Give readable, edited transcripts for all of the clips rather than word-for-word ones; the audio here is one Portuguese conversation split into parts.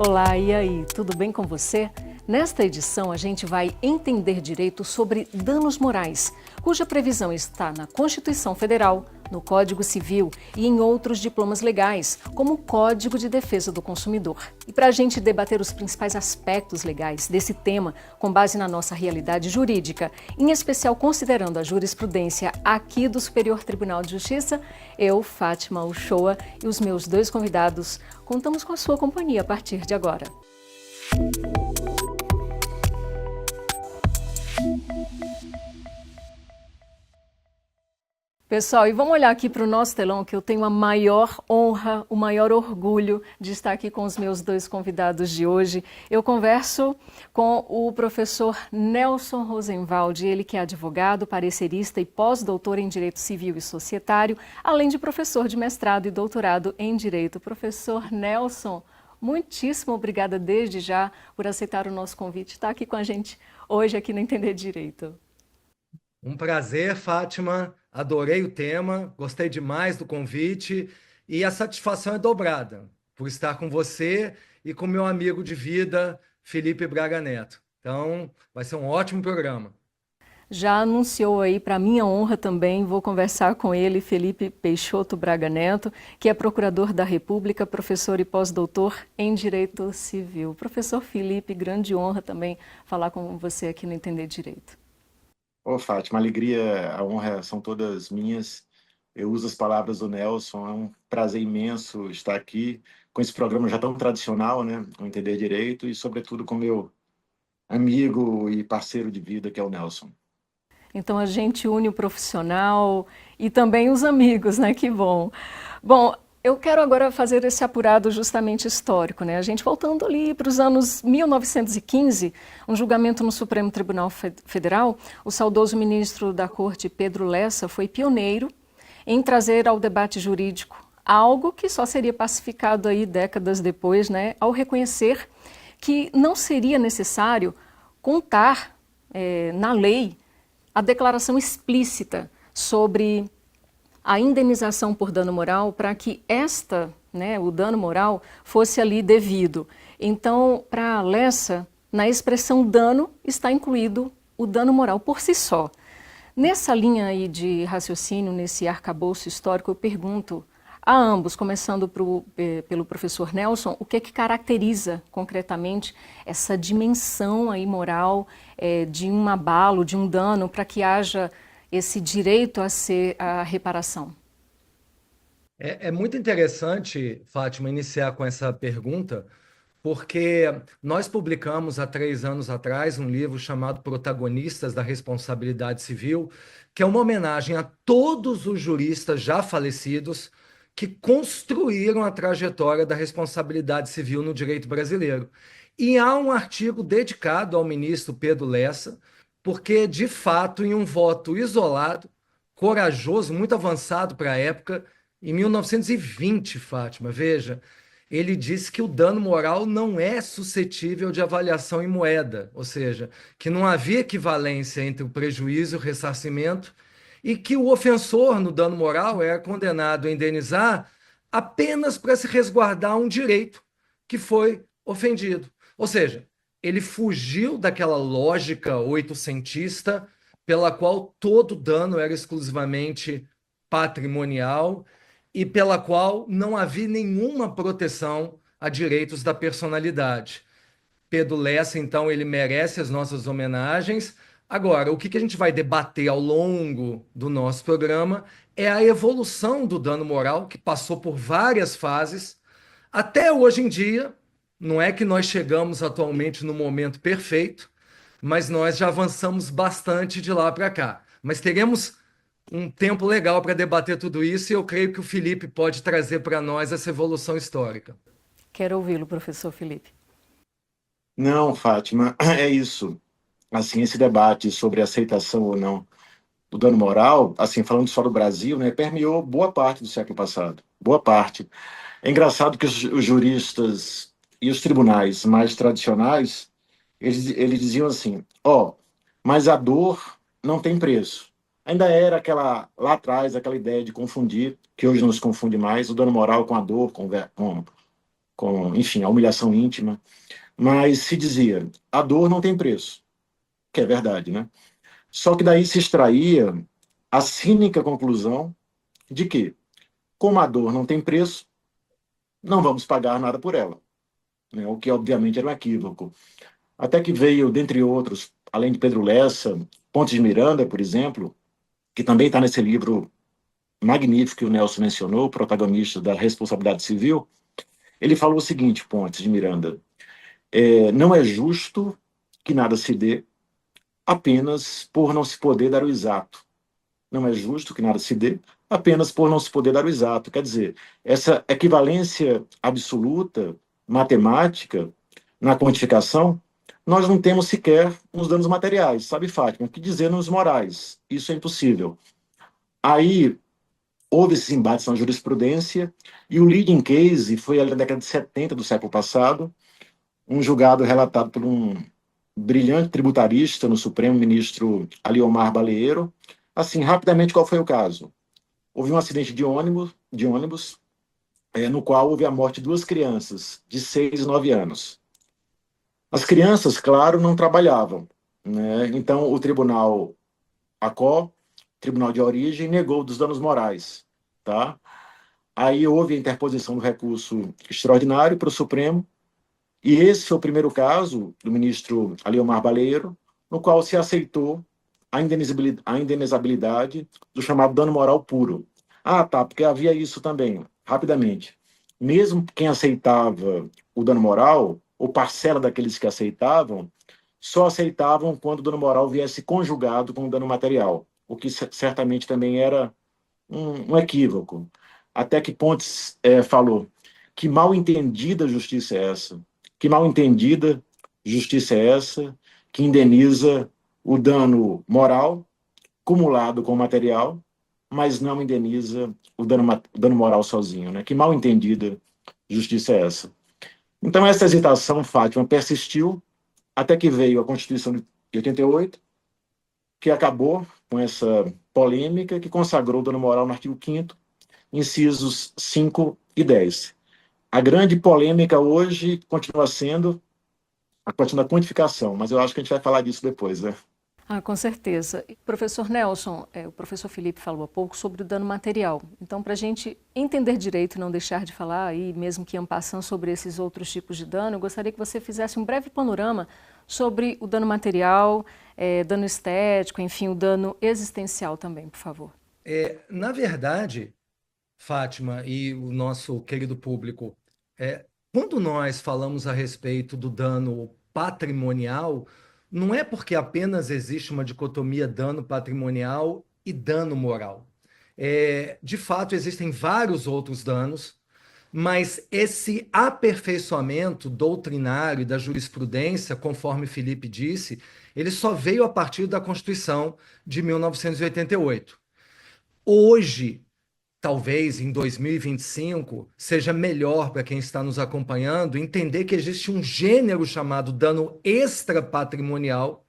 Olá, e aí, tudo bem com você? Nesta edição, a gente vai entender direito sobre danos morais, cuja previsão está na Constituição Federal, no Código Civil e em outros diplomas legais, como o Código de Defesa do Consumidor. E para a gente debater os principais aspectos legais desse tema, com base na nossa realidade jurídica, em especial considerando a jurisprudência aqui do Superior Tribunal de Justiça, eu, Fátima Uchoa, e os meus dois convidados, contamos com a sua companhia a partir de agora. Pessoal, e vamos olhar aqui para o nosso telão, que eu tenho a maior honra, o maior orgulho de estar aqui com os meus dois convidados de hoje. Eu converso com o professor Nelson Rosenwald, ele que é advogado, parecerista e pós-doutor em Direito Civil e Societário, além de professor de mestrado e doutorado em Direito. Professor Nelson, muitíssimo obrigada desde já por aceitar o nosso convite, estar aqui com a gente hoje aqui no Entender Direito. Um prazer, Fátima. Adorei o tema, gostei demais do convite e a satisfação é dobrada por estar com você e com meu amigo de vida, Felipe Braga Neto. Então, vai ser um ótimo programa. Já anunciou aí, para minha honra também, vou conversar com ele, Felipe Peixoto Braga Neto, que é procurador da República, professor e pós-doutor em Direito Civil. Professor Felipe, grande honra também falar com você aqui no Entender Direito. Ô, Fátima, a alegria, a honra são todas minhas. Eu uso as palavras do Nelson, é um prazer imenso estar aqui com esse programa já tão tradicional, né? O Entender Direito e, sobretudo, com meu amigo e parceiro de vida, que é o Nelson. Então a gente une o profissional e também os amigos, né? Que bom. Bom, eu quero agora fazer esse apurado justamente histórico, né? A gente voltando ali para os anos 1915, um julgamento no Supremo Tribunal Federal, o saudoso ministro da Corte, Pedro Lessa, foi pioneiro em trazer ao debate jurídico algo que só seria pacificado aí décadas depois, né? Ao reconhecer que não seria necessário contar na lei a declaração explícita sobre a indenização por dano moral para que o dano moral, fosse ali devido. Então, para a Lessa, na expressão dano, está incluído o dano moral por si só. Nessa linha aí de raciocínio, nesse arcabouço histórico, eu pergunto a ambos, começando pelo professor Nelson, o que caracteriza concretamente essa dimensão aí moral de um abalo, de um dano, para que haja esse direito a reparação? É muito interessante, Fátima, iniciar com essa pergunta, porque nós publicamos há 3 anos atrás um livro chamado Protagonistas da Responsabilidade Civil, que é uma homenagem a todos os juristas já falecidos que construíram a trajetória da responsabilidade civil no direito brasileiro. E há um artigo dedicado ao ministro Pedro Lessa, porque, de fato, em um voto isolado, corajoso, muito avançado para a época, em 1920, Fátima, veja, ele disse que o dano moral não é suscetível de avaliação em moeda, ou seja, que não havia equivalência entre o prejuízo e o ressarcimento e que o ofensor no dano moral era condenado a indenizar apenas para se resguardar um direito que foi ofendido. Ou seja, ele fugiu daquela lógica oitocentista pela qual todo dano era exclusivamente patrimonial e pela qual não havia nenhuma proteção a direitos da personalidade. Pedro Lessa, então, ele merece as nossas homenagens. Agora, o que a gente vai debater ao longo do nosso programa é a evolução do dano moral, que passou por várias fases, até hoje em dia. Não é que nós chegamos atualmente no momento perfeito, mas nós já avançamos bastante de lá para cá. Mas teremos um tempo legal para debater tudo isso e eu creio que o Felipe pode trazer para nós essa evolução histórica. Quero ouvi-lo, professor Felipe. Não, Fátima, é isso. Assim, esse debate sobre aceitação ou não do dano moral, assim, falando só do Brasil, né, permeou boa parte do século passado. Boa parte. É engraçado que os juristas e os tribunais mais tradicionais, eles diziam assim, mas a dor não tem preço. Ainda era lá atrás, aquela ideia de confundir, que hoje não se confunde mais, o dano moral com a dor, com enfim, a humilhação íntima, mas se dizia, a dor não tem preço, que é verdade, né? Só que daí se extraía a cínica conclusão de que, como a dor não tem preço, não vamos pagar nada por ela, né? O que obviamente era um equívoco. Até que veio, dentre outros, além de Pedro Lessa, Pontes de Miranda, por exemplo, que também está nesse livro magnífico que o Nelson mencionou, o protagonista da responsabilidade civil. Ele falou o seguinte, Pontes de Miranda, não é justo que nada se dê apenas por não se poder dar o exato. Não é justo que nada se dê apenas por não se poder dar o exato. Quer dizer, essa equivalência absoluta, matemática, na quantificação, nós não temos sequer nos danos materiais, sabe, Fátima? O que dizer nos morais? Isso é impossível. Aí houve esses embates na jurisprudência e o leading case foi ali na década de 70 do século passado, um julgado relatado por um brilhante tributarista no Supremo, ministro Aliomar Baleiro. Assim, rapidamente, qual foi o caso? Houve um acidente de ônibus no qual houve a morte de duas crianças, de 6 e 9 anos. As crianças, claro, não trabalhavam, né? Então, o tribunal ACO, tribunal de origem, negou dos danos morais, tá? Aí houve a interposição do recurso extraordinário para o Supremo, e esse foi o primeiro caso do ministro Aliomar Baleiro, no qual se aceitou a indenizabilidade do chamado dano moral puro. Ah, tá, porque havia isso também, rapidamente. Mesmo quem aceitava o dano moral, ou parcela daqueles que aceitavam, só aceitavam quando o dano moral viesse conjugado com o dano material, o que certamente também era um equívoco. Até que Pontes falou que mal entendida justiça é essa? Que mal entendida justiça é essa que indeniza o dano moral cumulado com o material, mas não indeniza o dano moral sozinho, né? Que mal entendida justiça é essa? Então essa hesitação, Fátima, persistiu até que veio a Constituição de 88, que acabou com essa polêmica, que consagrou o dano moral no artigo 5º, incisos 5 e 10. A grande polêmica hoje continua sendo a questão da quantificação, mas eu acho que a gente vai falar disso depois, né? Ah, com certeza. Professor Nelson, o professor Felipe falou há pouco sobre o dano material. Então, para a gente entender direito e não deixar de falar, aí, mesmo que en passant, sobre esses outros tipos de dano, eu gostaria que você fizesse um breve panorama sobre o dano material, dano estético, enfim, o dano existencial também, por favor. Na verdade, Fátima e o nosso querido público, quando nós falamos a respeito do dano patrimonial, não é porque apenas existe uma dicotomia dano patrimonial e dano moral. De fato, existem vários outros danos, mas esse aperfeiçoamento doutrinário da jurisprudência, conforme Felipe disse, ele só veio a partir da Constituição de 1988. Hoje, talvez em 2025, seja melhor para quem está nos acompanhando entender que existe um gênero chamado dano extrapatrimonial,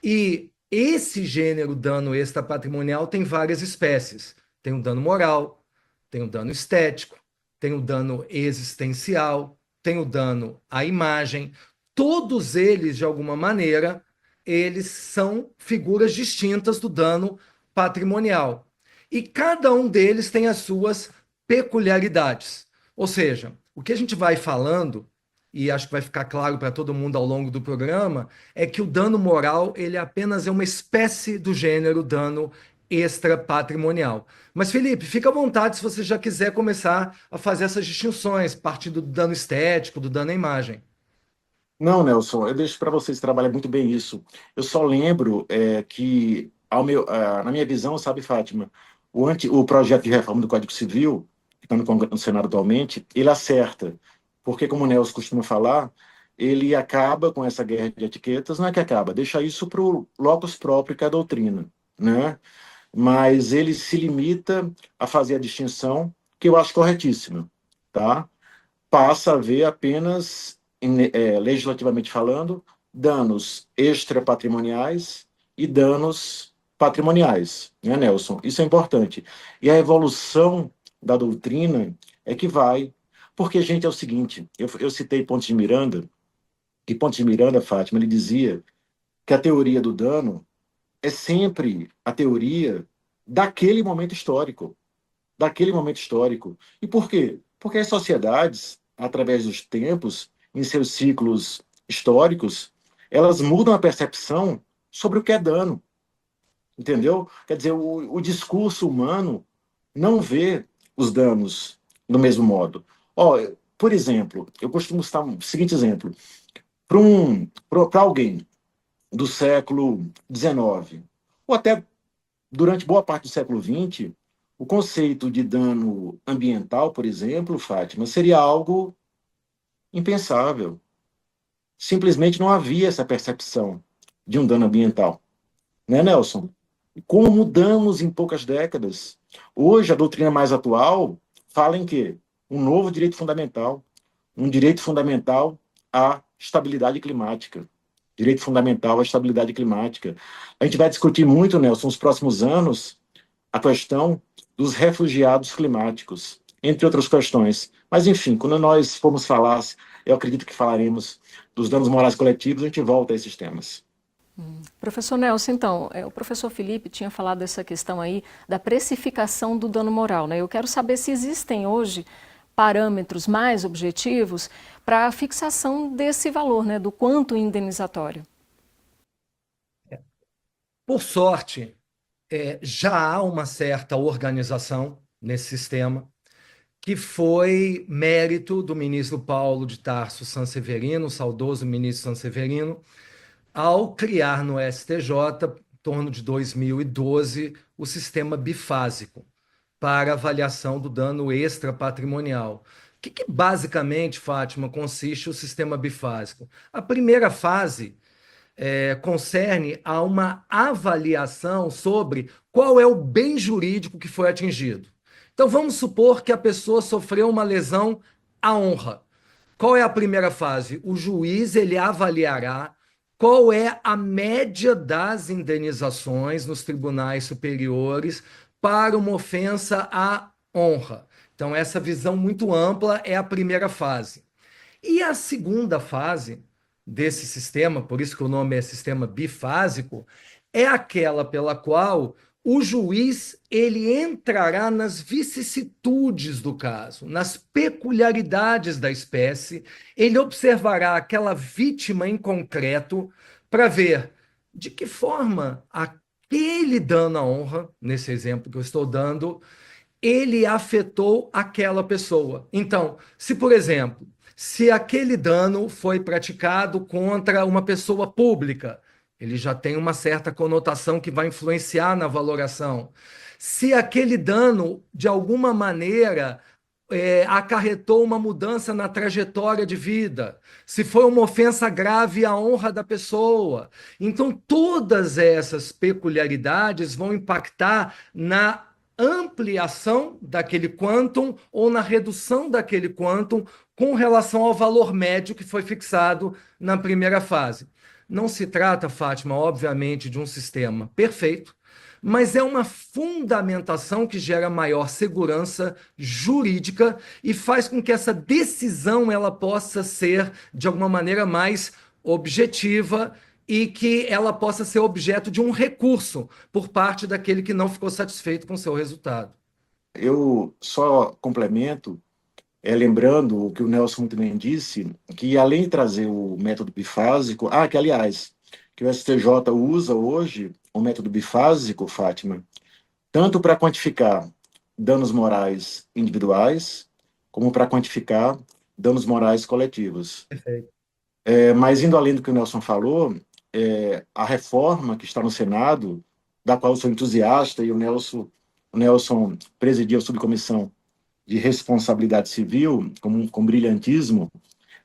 e esse gênero dano extrapatrimonial tem várias espécies. Tem o dano moral, tem o dano estético, tem o dano existencial, tem o dano à imagem. Todos eles, de alguma maneira, eles são figuras distintas do dano patrimonial. E cada um deles tem as suas peculiaridades. Ou seja, o que a gente vai falando, e acho que vai ficar claro para todo mundo ao longo do programa, é que o dano moral ele apenas é uma espécie do gênero dano extrapatrimonial. Mas, Felipe, fica à vontade se você já quiser começar a fazer essas distinções, partindo do dano estético, do dano à imagem. Não, Nelson, eu deixo para vocês trabalhar muito bem isso. Eu só lembro que, na minha visão, sabe, Fátima, o projeto de reforma do Código Civil, que está no Senado atualmente, ele acerta, porque, como o Nelson costuma falar, ele acaba com essa guerra de etiquetas, não é que acaba, deixa isso para o locus próprio, que é a doutrina, né? Mas ele se limita a fazer a distinção, que eu acho corretíssima, tá? Passa a ver apenas, legislativamente falando, danos extrapatrimoniais e danos patrimoniais, né, Nelson? Isso é importante. E a evolução da doutrina é que vai Porque, gente, é o seguinte, eu citei Pontes de Miranda, e Pontes de Miranda, Fátima, ele dizia que a teoria do dano é sempre a teoria daquele momento histórico. Daquele momento histórico. E por quê? Porque as sociedades, através dos tempos, em seus ciclos históricos, elas mudam a percepção sobre o que é dano. Entendeu? Quer dizer, o discurso humano não vê os danos do mesmo modo. Ó, por exemplo, eu costumo citar o seguinte exemplo. Para alguém do século XIX, ou até durante boa parte do século XX, o conceito de dano ambiental, por exemplo, Fátima, seria algo impensável. Simplesmente não havia essa percepção de um dano ambiental. Né, Nelson? Como mudamos em poucas décadas. Hoje, a doutrina mais atual fala em quê? Um novo direito fundamental. Um direito fundamental à estabilidade climática. Direito fundamental à estabilidade climática. A gente vai discutir muito, Nelson, nos próximos anos, a questão dos refugiados climáticos, entre outras questões. Mas, enfim, quando nós formos falar, eu acredito que falaremos dos danos morais coletivos, a gente volta a esses temas. Professor Nelson, então, o professor Felipe tinha falado dessa questão aí da precificação do dano moral, né? Eu quero saber se existem hoje parâmetros mais objetivos para a fixação desse valor, né, do quanto indenizatório. Por sorte, já há uma certa organização nesse sistema, que foi mérito do ministro Paulo de Tarso Sanseverino, o saudoso ministro Sanseverino, ao criar no STJ, em torno de 2012, o sistema bifásico para avaliação do dano extrapatrimonial. O que basicamente, Fátima, consiste o sistema bifásico? A primeira fase concerne a uma avaliação sobre qual é o bem jurídico que foi atingido. Então, vamos supor que a pessoa sofreu uma lesão à honra. Qual é a primeira fase? O juiz ele avaliará qual é a média das indenizações nos tribunais superiores para uma ofensa à honra. Então, essa visão muito ampla é a primeira fase. E a segunda fase desse sistema, por isso que o nome é sistema bifásico, é aquela pela qual o juiz ele entrará nas vicissitudes do caso, nas peculiaridades da espécie, ele observará aquela vítima em concreto para ver de que forma aquele dano à honra, nesse exemplo que eu estou dando, ele afetou aquela pessoa. Então, se, por exemplo, se aquele dano foi praticado contra uma pessoa pública, ele já tem uma certa conotação que vai influenciar na valoração. Se aquele dano, de alguma maneira, acarretou uma mudança na trajetória de vida, se foi uma ofensa grave à honra da pessoa. Então, todas essas peculiaridades vão impactar na ampliação daquele quantum ou na redução daquele quantum com relação ao valor médio que foi fixado na primeira fase. Não se trata, Fátima, obviamente, de um sistema perfeito, mas é uma fundamentação que gera maior segurança jurídica e faz com que essa decisão ela possa ser, de alguma maneira, mais objetiva e que ela possa ser objeto de um recurso por parte daquele que não ficou satisfeito com o seu resultado. Eu só complemento, lembrando o que o Nelson muito bem disse, que além de trazer o método bifásico, que aliás, que o STJ usa hoje o método bifásico, Fátima, tanto para quantificar danos morais individuais, como para quantificar danos morais coletivos. Perfeito. Mas indo além do que o Nelson falou, a reforma que está no Senado, da qual eu sou entusiasta, e o Nelson presidia a subcomissão de responsabilidade civil com brilhantismo,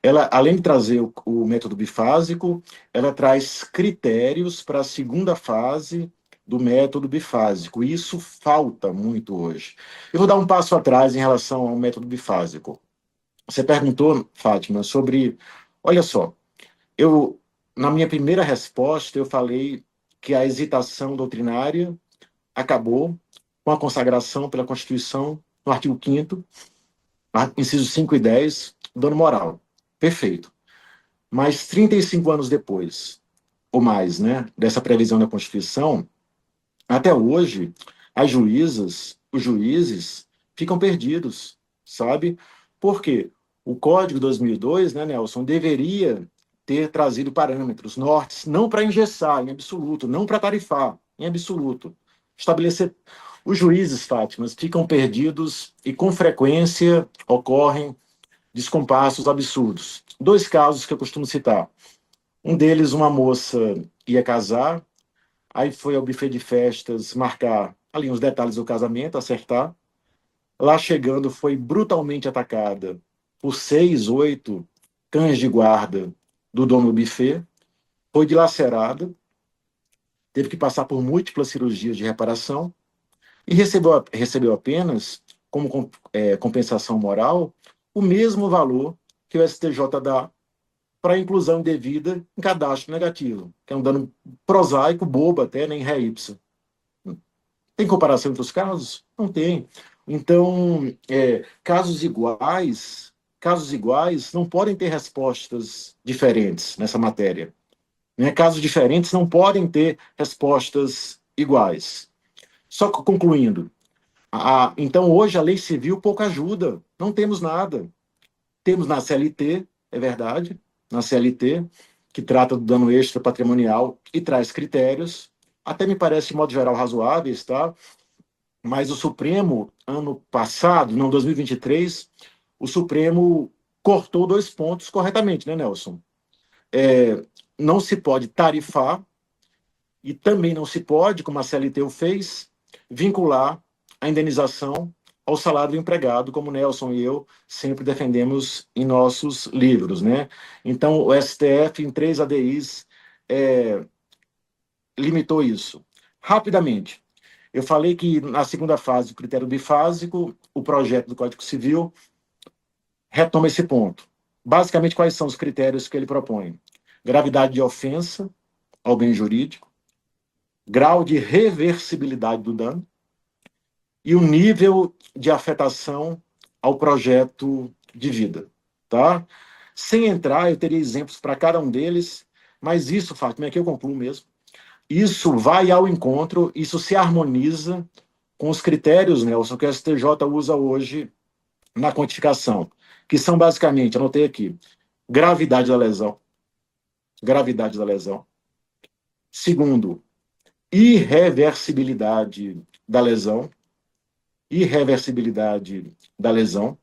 ela, além de trazer o método bifásico, ela traz critérios para a segunda fase do método bifásico. E isso falta muito hoje. Eu vou dar um passo atrás em relação ao método bifásico. Você perguntou, Fátima, sobre... Olha só, na minha primeira resposta, eu falei que a hesitação doutrinária acabou com a consagração pela Constituição, no artigo 5º, Incisos 5 e 10, dano moral. Perfeito. Mas 35 anos depois, ou mais, né, dessa previsão da Constituição, até hoje, as juízas, os juízes ficam perdidos, sabe? Por quê? O Código de 2002, né, Nelson, deveria ter trazido parâmetros, nortes, não para engessar em absoluto, não para tarifar em absoluto. Estabelecer. Os juízes, Fátima, ficam perdidos e com frequência ocorrem descompassos absurdos. Dois casos que eu costumo citar. Um deles, uma moça ia casar, aí foi ao buffet de festas marcar ali os detalhes do casamento, acertar. Lá chegando, foi brutalmente atacada por 6, 8 cães de guarda do dono do buffet, foi dilacerada, teve que passar por múltiplas cirurgias de reparação e recebeu apenas, como compensação moral, o mesmo valor que o STJ dá para inclusão indevida em cadastro negativo, que é um dano prosaico, bobo até, nem ré ipsa. Tem comparação entre os casos? Não tem. Então, casos iguais não podem ter respostas diferentes nessa matéria. Né? Casos diferentes não podem ter respostas iguais. Só que, concluindo, então hoje a lei civil pouco ajuda, não temos nada. Temos na CLT, é verdade, na CLT, que trata do dano extra patrimonial e traz critérios, até me parece de modo geral razoáveis, tá? Mas o Supremo, ano passado, não, 2023, o Supremo cortou 2 pontos corretamente, né, Nelson? Não se pode tarifar e também não se pode, como a CLT o fez, vincular a indenização ao salário do empregado, como Nelson e eu sempre defendemos em nossos livros, né? Então, o STF, em 3 ADIs, limitou isso. Rapidamente, eu falei que na segunda fase, o critério bifásico, o projeto do Código Civil retoma esse ponto. Basicamente, quais são os critérios que ele propõe? Gravidade de ofensa ao bem jurídico, grau de reversibilidade do dano e o nível de afetação ao projeto de vida, tá? Sem entrar, eu teria exemplos para cada um deles, mas isso, Fátima, é que eu concluo mesmo. Isso vai ao encontro, isso se harmoniza com os critérios, Nelson, que o STJ usa hoje na quantificação, que são basicamente, anotei aqui, gravidade da lesão, gravidade da lesão. Segundo, irreversibilidade da lesão, irreversibilidade da lesão.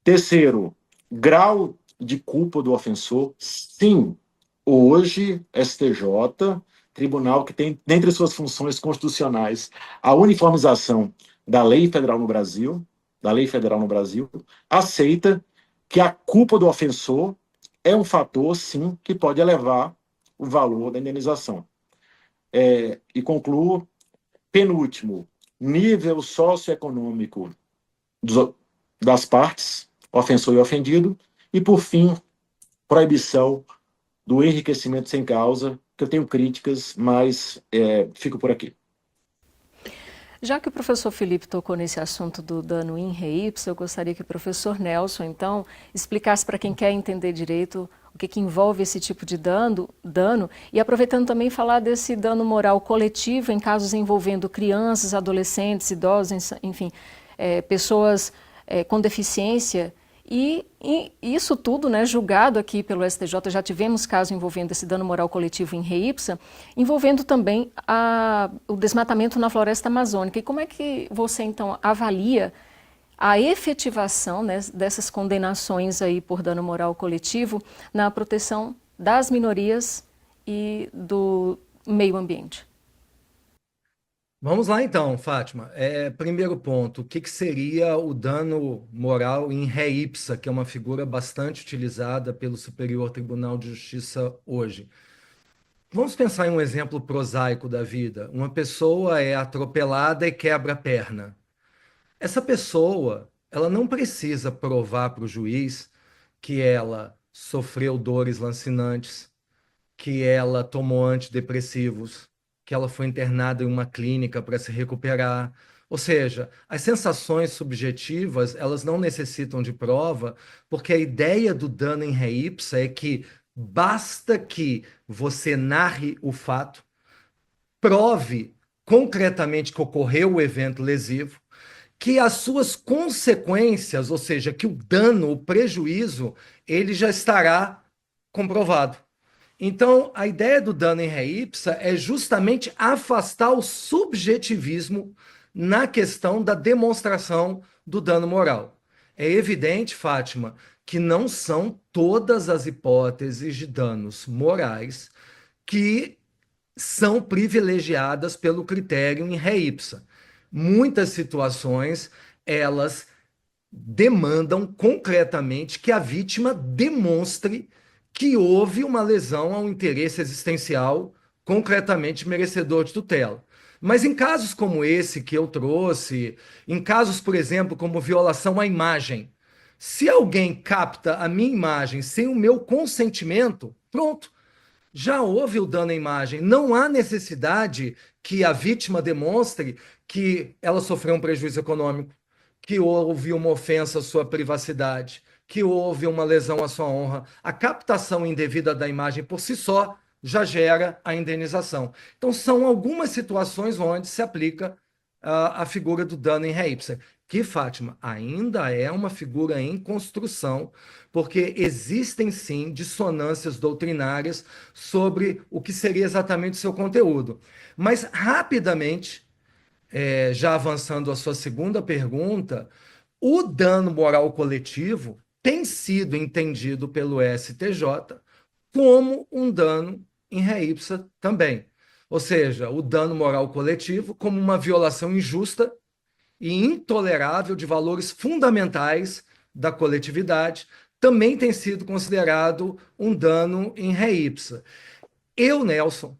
Terceiro, grau de culpa do ofensor. Sim, hoje, STJ, tribunal que tem, dentre suas funções constitucionais, a uniformização da lei federal no Brasil, aceita que a culpa do ofensor é um fator, sim, que pode elevar o valor da indenização. E concluo, penúltimo, nível socioeconômico das partes, ofensor e ofendido, e, por fim, proibição do enriquecimento sem causa, que eu tenho críticas, mas fico por aqui. Já que o professor Felipe tocou nesse assunto do dano in re ipsa, eu gostaria que o professor Nelson, então, explicasse para quem quer entender direito o que envolve esse tipo de dano, e aproveitando também falar desse dano moral coletivo em casos envolvendo crianças, adolescentes, idosos, enfim, pessoas com deficiência. E isso tudo, né, julgado aqui pelo STJ, já tivemos caso envolvendo esse dano moral coletivo em re ipsa, envolvendo também o desmatamento na floresta amazônica. E como é que você, então, avalia a efetivação, né, dessas condenações aí por dano moral coletivo na proteção das minorias e do meio ambiente? Vamos lá então, Fátima. Primeiro ponto, o que seria o dano moral em ré ipsa, que é uma figura bastante utilizada pelo Superior Tribunal de Justiça hoje? Vamos pensar em um exemplo prosaico da vida. Uma pessoa é atropelada e quebra a perna. Essa pessoa, ela não precisa provar para o juiz que ela sofreu dores lancinantes, que ela tomou antidepressivos, que ela foi internada em uma clínica para se recuperar, Ou seja, as sensações subjetivas, elas não necessitam de prova, porque a ideia do dano em ré ipsa é que basta que você narre o fato, prove concretamente que ocorreu o evento lesivo, que as suas consequências, ou seja, que o dano, o prejuízo, ele já estará comprovado. Então, a ideia do dano em ré ipsa é justamente afastar o subjetivismo na questão da demonstração do dano moral. É evidente, Fátima, que não são todas as hipóteses de danos morais que são privilegiadas pelo critério em ré ipsa. Muitas situações, elas demandam concretamente que a vítima demonstre que houve uma lesão ao interesse existencial concretamente merecedor de tutela. Mas em casos como esse que eu trouxe, em casos, por exemplo, como violação à imagem, se alguém capta a minha imagem sem o meu consentimento, pronto, já houve o dano à imagem. Não há necessidade que a vítima demonstre que ela sofreu um prejuízo econômico, que houve uma ofensa à sua privacidade, que houve uma lesão à sua honra. A captação indevida da imagem por si só já gera a indenização. Então, são algumas situações onde se aplica a figura do dano em ré ipsa, que, Fátima, ainda é uma figura em construção, porque existem sim dissonâncias doutrinárias sobre o que seria exatamente o seu conteúdo. Mas, rapidamente, já avançando a sua segunda pergunta, o dano moral coletivo tem sido entendido pelo STJ como um dano em ré ipsa também. Ou seja, o dano moral coletivo como uma violação injusta e intolerável de valores fundamentais da coletividade também tem sido considerado um dano em ré ipsa. Eu, Nelson,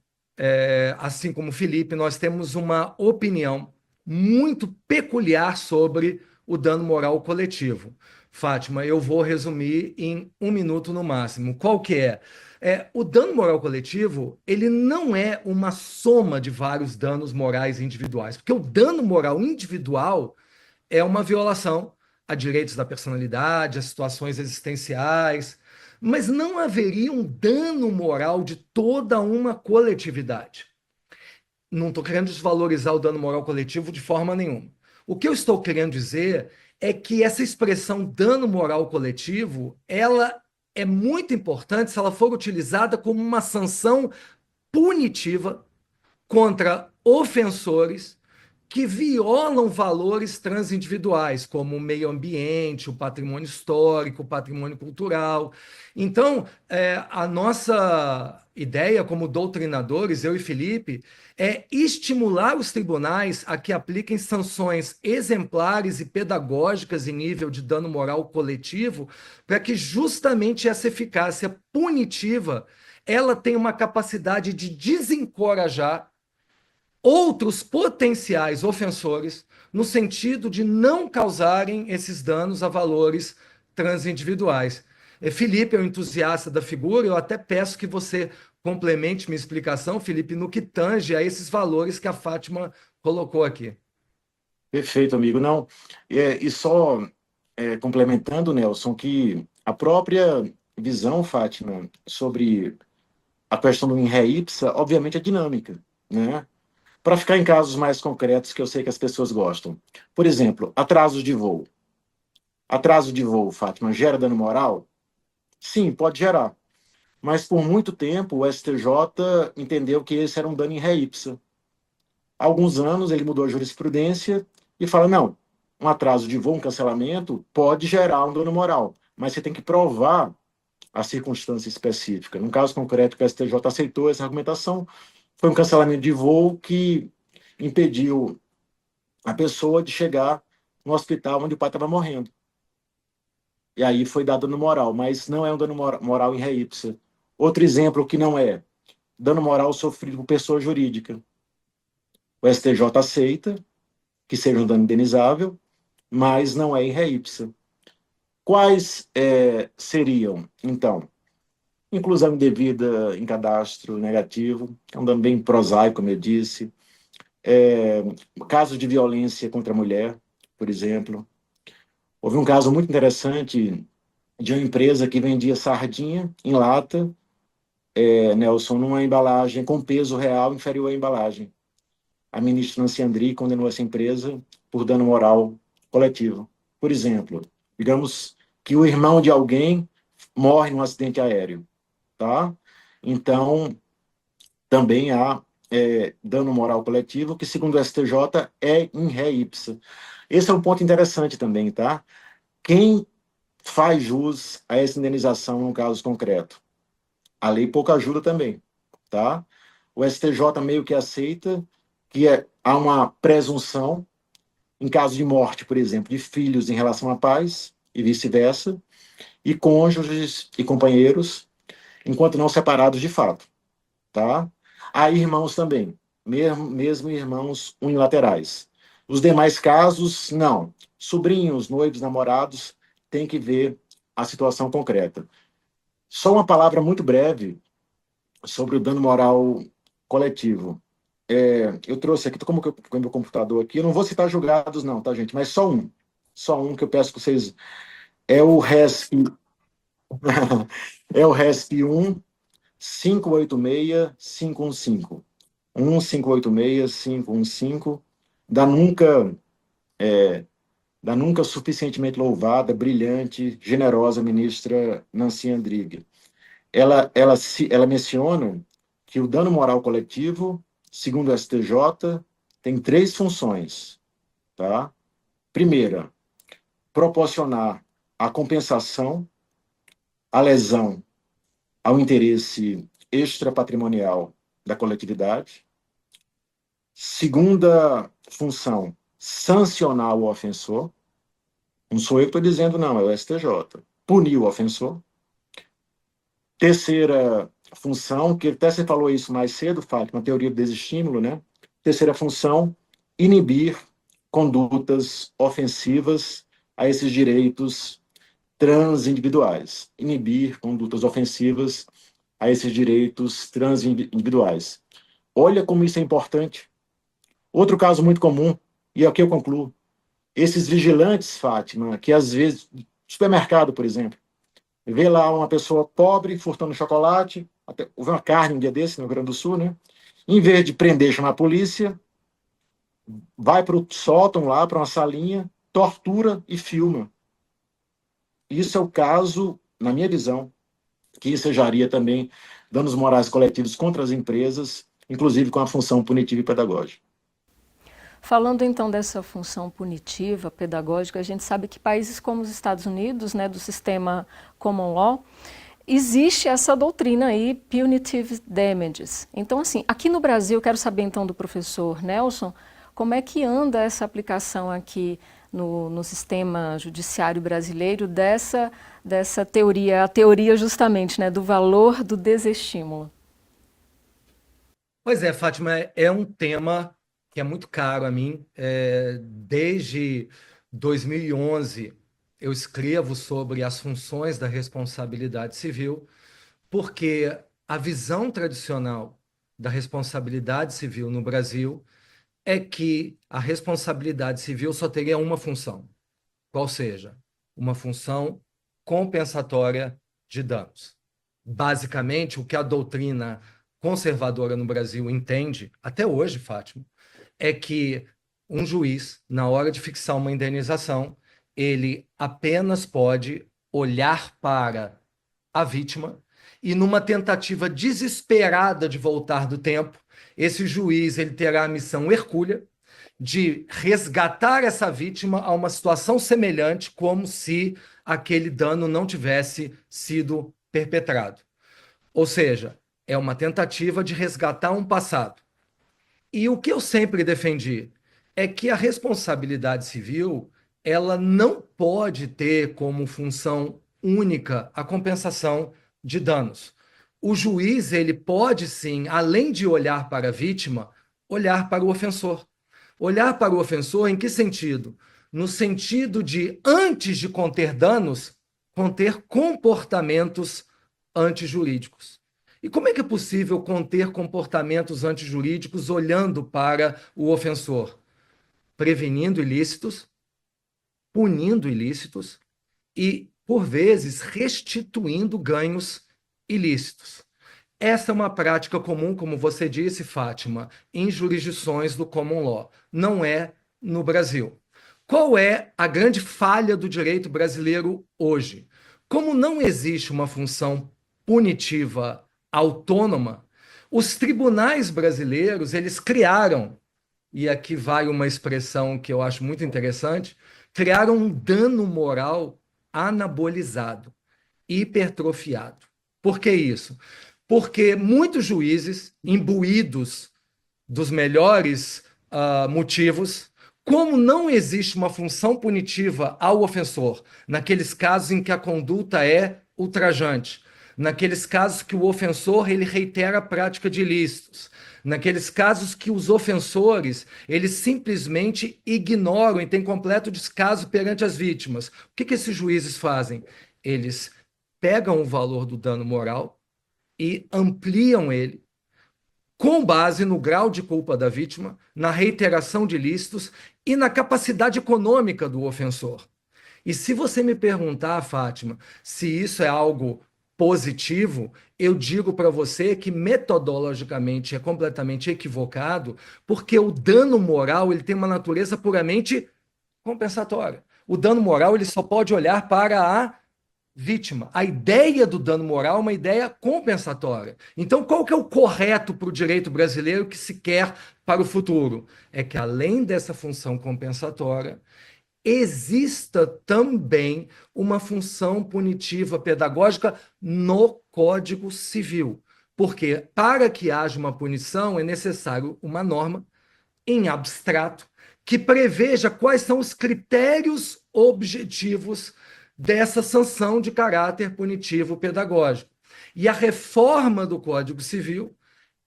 assim como Felipe, nós temos uma opinião muito peculiar sobre o dano moral coletivo. Fátima, eu vou resumir em um minuto no máximo. Qual que é? O dano moral coletivo, ele não é uma soma de vários danos morais individuais, porque o dano moral individual é uma violação a direitos da personalidade, a situações existenciais, mas não haveria um dano moral de toda uma coletividade. Não estou querendo desvalorizar o dano moral coletivo de forma nenhuma. O que eu estou querendo dizer é que essa expressão dano moral coletivo, ela é muito importante se ela for utilizada como uma sanção punitiva contra ofensores que violam valores transindividuais, como o meio ambiente, o patrimônio histórico, o patrimônio cultural. Então, a nossa ideia como doutrinadores, eu e Felipe, é estimular os tribunais a que apliquem sanções exemplares e pedagógicas em nível de dano moral coletivo, para que justamente essa eficácia punitiva ela tenha uma capacidade de desencorajar outros potenciais ofensores, no sentido de não causarem esses danos a valores transindividuais. Felipe é um entusiasta da figura, eu até peço que você complemente minha explicação, Felipe, no que tange a esses valores que a Fátima colocou aqui. Perfeito, amigo. Não, e só complementando, Nelson, que a própria visão, Fátima, sobre a questão do in ré ipsa, obviamente é dinâmica, né? Para ficar em casos mais concretos que eu sei que as pessoas gostam. Por exemplo, atrasos de voo. Atraso de voo, Fátima, gera dano moral? Sim, pode gerar. Mas por muito tempo o STJ entendeu que esse era um dano in ré ipsa. Há alguns anos ele mudou a jurisprudência e fala, não, um atraso de voo, um cancelamento, pode gerar um dano moral, mas você tem que provar a circunstância específica. No caso concreto que o STJ aceitou essa argumentação, foi um cancelamento de voo que impediu a pessoa de chegar no hospital onde o pai estava morrendo. E aí foi dado dano moral, mas não é um dano moral em ré ipsa. Outro exemplo que não é dano moral sofrido por pessoa jurídica. O STJ aceita que seja um dano indenizável, mas não é em ré ipsa. Quais seriam, então? Inclusão indevida em cadastro negativo, é um dano bem prosaico, como eu disse. casos de violência contra a mulher, por exemplo. Houve um caso muito interessante de uma empresa que vendia sardinha em lata, Nelson, numa embalagem com peso real inferior à embalagem. A ministra Nancy Andrighi condenou essa empresa por dano moral coletivo. Por exemplo, digamos que o irmão de alguém morre num acidente aéreo, tá? Então, também há dano moral coletivo, que, segundo o STJ, é in re ipsa. Esse é um ponto interessante também, tá? Quem faz jus a essa indenização num caso concreto? A lei pouco ajuda também, tá? O STJ meio que aceita que há uma presunção, em caso de morte, por exemplo, de filhos em relação a pais e vice-versa, e cônjuges e companheiros, enquanto não separados de fato, tá? Há irmãos também, mesmo irmãos unilaterais. Os demais casos, não. Sobrinhos, noivos, namorados, tem que ver a situação concreta. Só uma palavra muito breve sobre o dano moral coletivo. Eu trouxe aqui, estou com o meu computador aqui, eu não vou citar julgados não, tá, gente? Mas só um que eu peço que vocês... É o RESP, é o RESP 1 586-515. 1-586-515, da nunca suficientemente louvada, brilhante, generosa ministra Nancy Andrighi. Ela menciona que o dano moral coletivo, segundo o STJ, tem 3 funções, tá? Primeira, proporcionar a compensação, a lesão ao interesse extrapatrimonial da coletividade. Segunda função, sancionar o ofensor. Não sou eu que estou dizendo, não, é o STJ. Punir o ofensor. Terceira função, que até você falou isso mais cedo, Fátima, teoria do desestímulo, né? Terceira função, inibir condutas ofensivas a esses direitos transindividuais. Inibir condutas ofensivas a esses direitos transindividuais. Olha como isso é importante. Outro caso muito comum, e aqui eu concluo, esses vigilantes, Fátima, que às vezes, supermercado, por exemplo, vê lá uma pessoa pobre furtando chocolate, até, houve uma carne um dia desse no Rio Grande do Sul, né? Em vez de prender, chamar a polícia, vai para o sótão lá, para uma salinha, tortura e filma. Isso é o caso, na minha visão, que ensejaria também danos morais coletivos contra as empresas, inclusive com a função punitiva e pedagógica. Falando então dessa função punitiva, pedagógica, a gente sabe que países como os Estados Unidos, né, do sistema common law, existe essa doutrina aí, punitive damages. Então, assim, aqui no Brasil, quero saber então do professor Nelson, como é que anda essa aplicação aqui no sistema judiciário brasileiro dessa teoria, a teoria justamente, né, do valor do desestímulo. Pois é, Fátima, é um tema que é muito caro a mim. Desde 2011, eu escrevo sobre as funções da responsabilidade civil, porque a visão tradicional da responsabilidade civil no Brasil é que a responsabilidade civil só teria uma função, qual seja, uma função compensatória de danos. Basicamente, o que a doutrina conservadora no Brasil entende, até hoje, Fátima, é que um juiz, na hora de fixar uma indenização, ele apenas pode olhar para a vítima e, numa tentativa desesperada de voltar do tempo, esse juiz ele terá a missão hercúlea de resgatar essa vítima a uma situação semelhante, como se aquele dano não tivesse sido perpetrado. Ou seja, é uma tentativa de resgatar um passado. E o que eu sempre defendi é que a responsabilidade civil ela não pode ter como função única a compensação de danos. O juiz ele pode sim, além de olhar para a vítima, olhar para o ofensor. Olhar para o ofensor em que sentido? No sentido de, antes de conter danos, conter comportamentos antijurídicos. E como é que é possível conter comportamentos antijurídicos olhando para o ofensor? Prevenindo ilícitos, punindo ilícitos e, por vezes, restituindo ganhos ilícitos. Essa é uma prática comum, como você disse, Fátima, em jurisdições do common law. Não é no Brasil. Qual é a grande falha do direito brasileiro hoje? Como não existe uma função punitiva autônoma, os tribunais brasileiros, eles criaram, e aqui vai uma expressão que eu acho muito interessante, criaram um dano moral anabolizado, hipertrofiado. Por que isso? Porque muitos juízes, imbuídos dos melhores motivos, como não existe uma função punitiva ao ofensor, naqueles casos em que a conduta é ultrajante, naqueles casos que o ofensor ele reitera a prática de ilícitos, naqueles casos que os ofensores eles simplesmente ignoram e têm completo descaso perante as vítimas. O que esses juízes fazem? Eles pegam o valor do dano moral e ampliam ele com base no grau de culpa da vítima, na reiteração de ilícitos e na capacidade econômica do ofensor. E se você me perguntar, Fátima, se isso é algo positivo, eu digo para você que metodologicamente é completamente equivocado, porque o dano moral ele tem uma natureza puramente compensatória. O dano moral ele só pode olhar para a vítima. A ideia do dano moral é uma ideia compensatória. Então, qual que é o correto para o direito brasileiro que se quer para o futuro? É que, além dessa função compensatória, exista também uma função punitiva pedagógica no Código Civil. Porque, para que haja uma punição, é necessário uma norma em abstrato que preveja quais são os critérios objetivos dessa sanção de caráter punitivo pedagógico. E a reforma do Código Civil,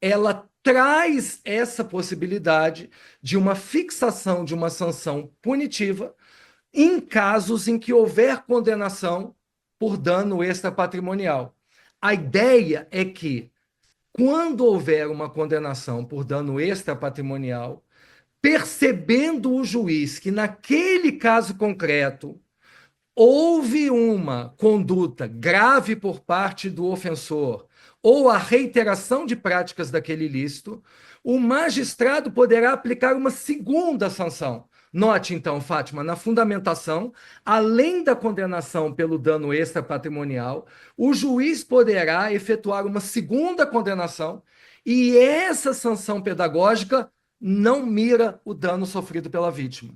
ela traz essa possibilidade de uma fixação de uma sanção punitiva em casos em que houver condenação por dano extrapatrimonial. A ideia é que, quando houver uma condenação por dano extrapatrimonial, percebendo o juiz que, naquele caso concreto, houve uma conduta grave por parte do ofensor ou a reiteração de práticas daquele ilícito, o magistrado poderá aplicar uma segunda sanção. Note, então, Fátima, na fundamentação, além da condenação pelo dano extrapatrimonial, o juiz poderá efetuar uma segunda condenação e essa sanção pedagógica não mira o dano sofrido pela vítima.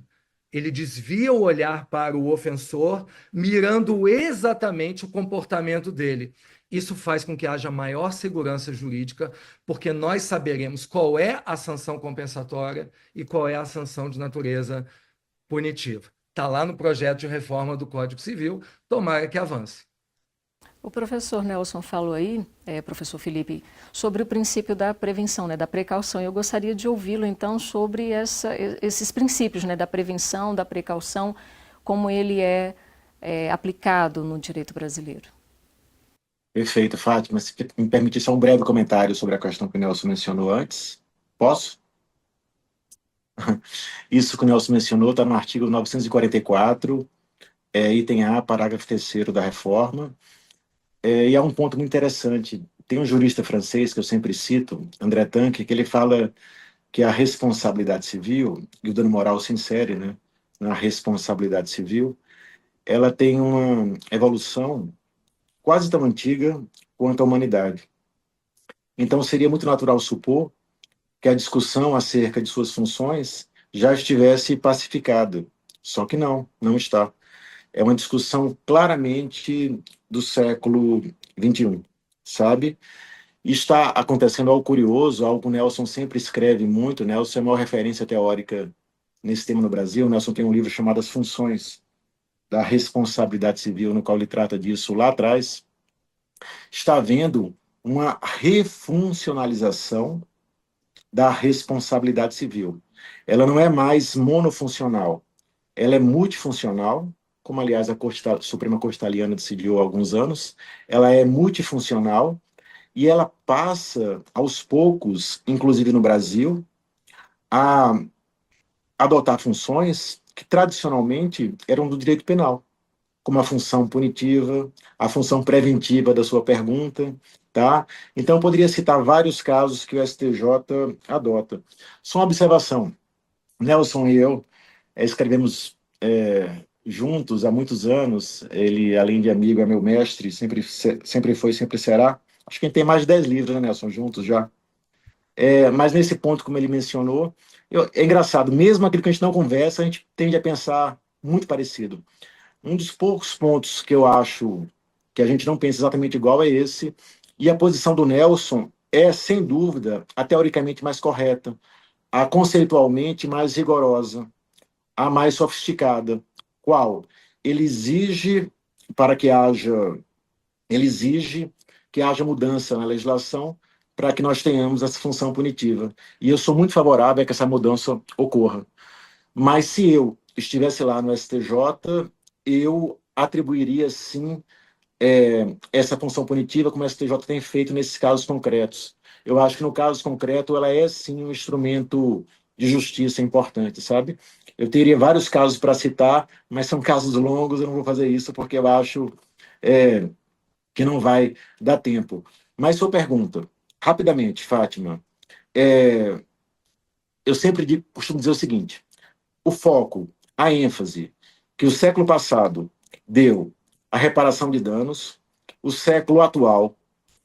Ele desvia o olhar para o ofensor, mirando exatamente o comportamento dele. Isso faz com que haja maior segurança jurídica, porque nós saberemos qual é a sanção compensatória e qual é a sanção de natureza punitiva. Está lá no projeto de reforma do Código Civil, tomara que avance. O professor Nelson falou aí, professor Felipe, sobre o princípio da prevenção, né, da precaução. Eu gostaria de ouvi-lo, então, sobre esses princípios, né, da prevenção, da precaução, como ele é aplicado no direito brasileiro. Perfeito, Fátima. Se me permitir só um breve comentário sobre a questão que o Nelson mencionou antes. Posso? Isso que o Nelson mencionou está no artigo 944, item A, parágrafo 3º da reforma. E há um ponto muito interessante. Tem um jurista francês que eu sempre cito, André Tanque, que ele fala que a responsabilidade civil, e o dano moral se insere, né, na responsabilidade civil, ela tem uma evolução quase tão antiga quanto a humanidade. Então, seria muito natural supor que a discussão acerca de suas funções já estivesse pacificada. Só que não está. É uma discussão claramente do século XXI, sabe? E está acontecendo algo curioso, algo que o Nelson sempre escreve muito. Nelson é a maior referência teórica nesse tema no Brasil. O Nelson tem um livro chamado As Funções da Responsabilidade Civil, no qual ele trata disso lá atrás. Está havendo uma refuncionalização da responsabilidade civil. Ela não é mais monofuncional, ela é multifuncional, como, aliás, a Suprema Corte Italiana decidiu há alguns anos. Ela é multifuncional e ela passa, aos poucos, inclusive no Brasil, a adotar funções que tradicionalmente eram do direito penal, como a função punitiva, a função preventiva da sua pergunta, tá? Então, eu poderia citar vários casos que o STJ adota. Só uma observação. Nelson e eu escrevemos juntos há muitos anos. Ele, além de amigo, é meu mestre, sempre foi, sempre será. Acho que a gente tem mais de 10 livros, né, Nelson, juntos já. Mas nesse ponto, como ele mencionou, é engraçado, mesmo aquilo que a gente não conversa, a gente tende a pensar muito parecido. Um dos poucos pontos que eu acho que a gente não pensa exatamente igual é esse, e a posição do Nelson é, sem dúvida, a teoricamente mais correta, a conceitualmente mais rigorosa, a mais sofisticada. Qual? Ele exige para que haja, ele exige que haja mudança na legislação para que nós tenhamos essa função punitiva. E eu sou muito favorável a que essa mudança ocorra. Mas se eu estivesse lá no STJ, eu atribuiria sim essa função punitiva como o STJ tem feito nesses casos concretos. Eu acho que no caso concreto ela é sim um instrumento de justiça importante, sabe? Eu teria vários casos para citar, mas são casos longos, eu não vou fazer isso porque eu acho é, que não vai dar tempo. Mas sua pergunta, rapidamente, Fátima, é, eu sempre costumo dizer o seguinte: o foco, a ênfase que o século passado deu à reparação de danos, o século atual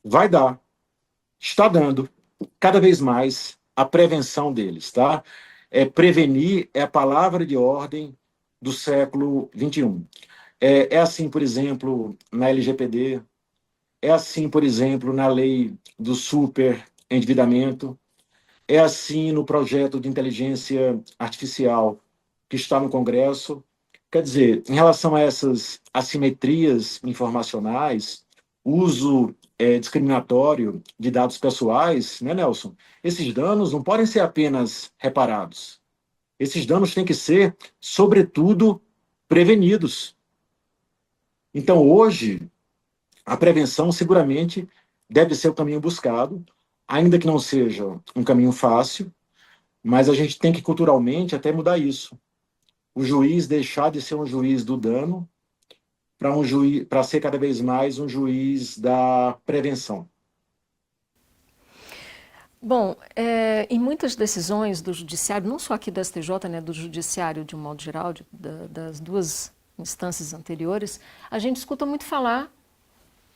vai dar, está dando cada vez mais a prevenção deles, tá? Prevenir é a palavra de ordem do século XXI. É assim, por exemplo, na LGPD, é assim, por exemplo, na lei do superendividamento, é assim no projeto de inteligência artificial que está no Congresso. Quer dizer, em relação a essas assimetrias informacionais, uso discriminatório de dados pessoais, né, Nelson? Esses danos não podem ser apenas reparados. Esses danos têm que ser, sobretudo, prevenidos. Então, hoje, a prevenção seguramente deve ser o caminho buscado, ainda que não seja um caminho fácil, mas a gente tem que culturalmente até mudar isso. O juiz deixar de ser um juiz do dano para um juiz, para ser cada vez mais um juiz da prevenção. Bom, em muitas decisões do judiciário, não só aqui do STJ, né, do judiciário de um modo geral, das duas instâncias anteriores, a gente escuta muito falar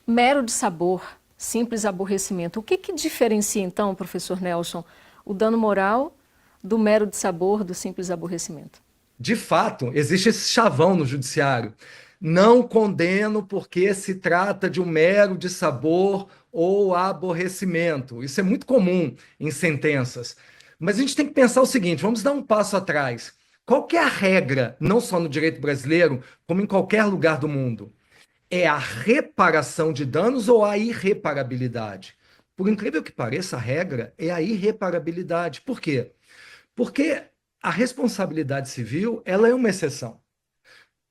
mero de sabor, simples aborrecimento. O que diferencia, então, professor Nelson, o dano moral do mero de sabor, do simples aborrecimento? De fato, existe esse chavão no judiciário. Não condeno porque se trata de um mero dissabor ou aborrecimento. Isso é muito comum em sentenças. Mas a gente tem que pensar o seguinte: vamos dar um passo atrás. Qual que é a regra, não só no direito brasileiro, como em qualquer lugar do mundo? É a reparação de danos ou a irreparabilidade? Por incrível que pareça, a regra é a irreparabilidade. Por quê? Porque a responsabilidade civil, ela é uma exceção.